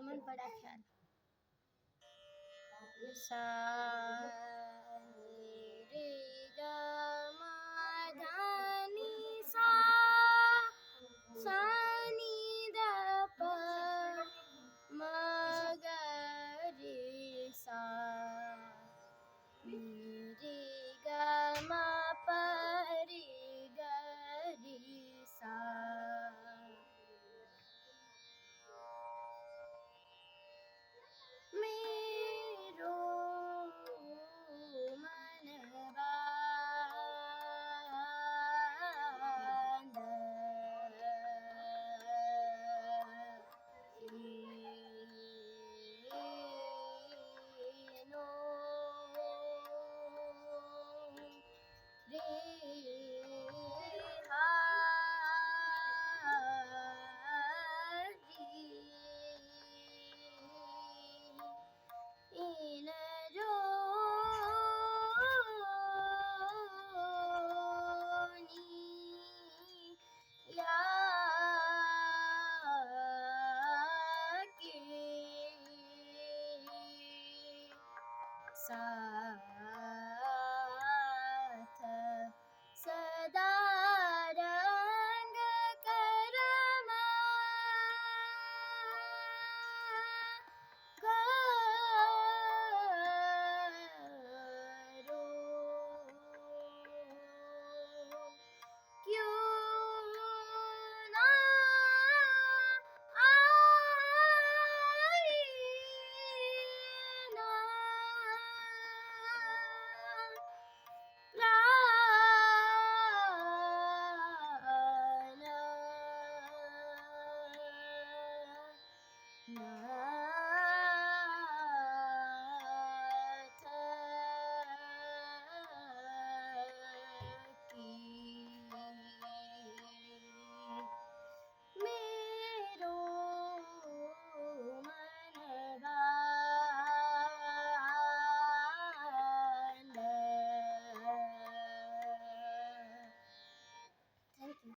मन पड़ा ख्याल। सा रे ग म ध नि सा सा नि ध प म ग रे सा नि रे ग म प रे ग रे सा। मेरो मन बांध नो रे इन जोनी या के साथ सदा रंग करमा करो क्यों ना आई ना प्राण